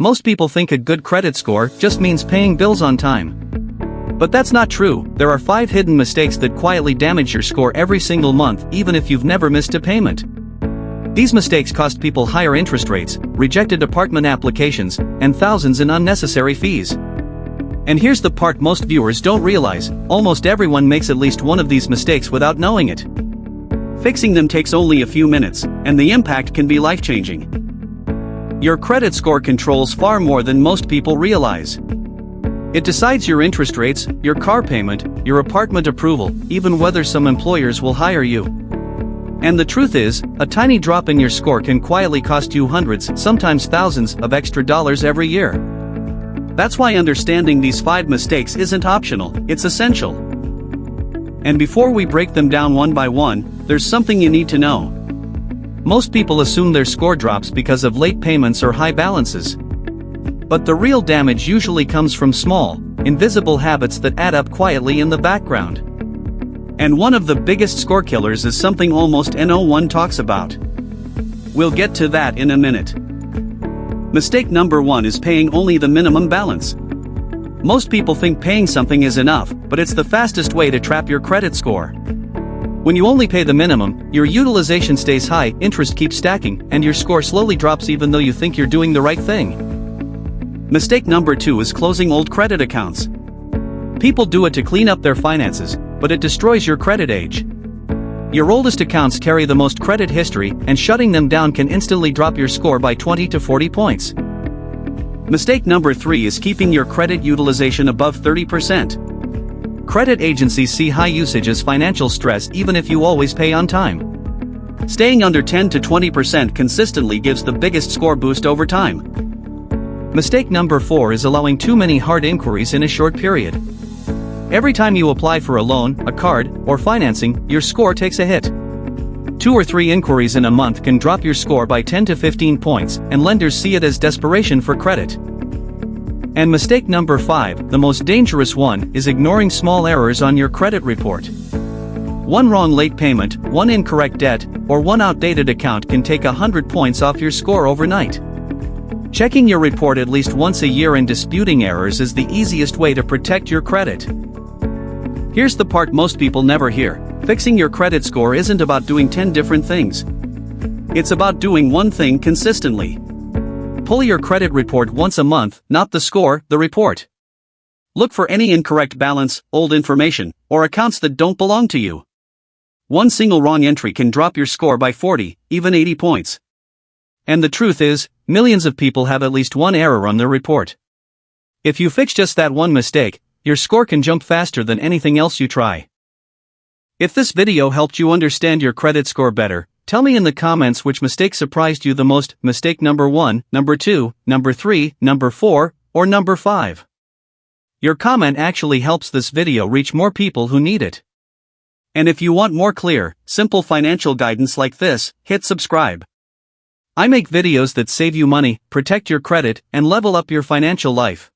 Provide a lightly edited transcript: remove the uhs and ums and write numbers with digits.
Most people think a good credit score just means paying bills on time. But that's not true. There are 5 hidden mistakes that quietly damage your score every single month, even if you've never missed a payment. These mistakes cost people higher interest rates, rejected apartment applications, and thousands in unnecessary fees. And here's the part most viewers don't realize: almost everyone makes at least one of these mistakes without knowing it. Fixing them takes only a few minutes, and the impact can be life-changing. Your credit score controls far more than most people realize. It decides your interest rates, your car payment, your apartment approval, even whether some employers will hire you. And the truth is, a tiny drop in your score can quietly cost you hundreds, sometimes thousands, of extra dollars every year. That's why understanding these 5 mistakes isn't optional, it's essential. And before we break them down one by one, there's something you need to know. Most people assume their score drops because of late payments or high balances. But the real damage usually comes from small, invisible habits that add up quietly in the background. And one of the biggest score killers is something almost no one talks about. We'll get to that in a minute. Mistake number 1 is paying only the minimum balance. Most people think paying something is enough, but it's the fastest way to trap your credit score. When you only pay the minimum, your utilization stays high, interest keeps stacking, and your score slowly drops even though you think you're doing the right thing. Mistake number 2 is closing old credit accounts. People do it to clean up their finances, but it destroys your credit age. Your oldest accounts carry the most credit history, and shutting them down can instantly drop your score by 20 to 40 points. Mistake number 3 is keeping your credit utilization above 30%. Credit agencies see high usage as financial stress even if you always pay on time. Staying under 10 to 20% consistently gives the biggest score boost over time. Mistake number 4 is allowing too many hard inquiries in a short period. Every time you apply for a loan, a card, or financing, your score takes a hit. 2 or 3 inquiries in a month can drop your score by 10 to 15 points, and lenders see it as desperation for credit. And mistake number 5, the most dangerous one, is ignoring small errors on your credit report. One wrong late payment, one incorrect debt, or one outdated account can take 100 points off your score overnight. Checking your report at least once a year and disputing errors is the easiest way to protect your credit. Here's the part most people never hear: fixing your credit score isn't about doing 10 different things. It's about doing one thing consistently. Pull your credit report once a month, not the score, the report. Look for any incorrect balance, old information, or accounts that don't belong to you. One single wrong entry can drop your score by 40, even 80 points. And the truth is, millions of people have at least one error on their report. If you fix just that one mistake, your score can jump faster than anything else you try. If this video helped you understand your credit score better, tell me in the comments which mistake surprised you the most: mistake number 1, number 2, number 3, number 4, or number 5. Your comment actually helps this video reach more people who need it. And if you want more clear, simple financial guidance like this, hit subscribe. I make videos that save you money, protect your credit, and level up your financial life.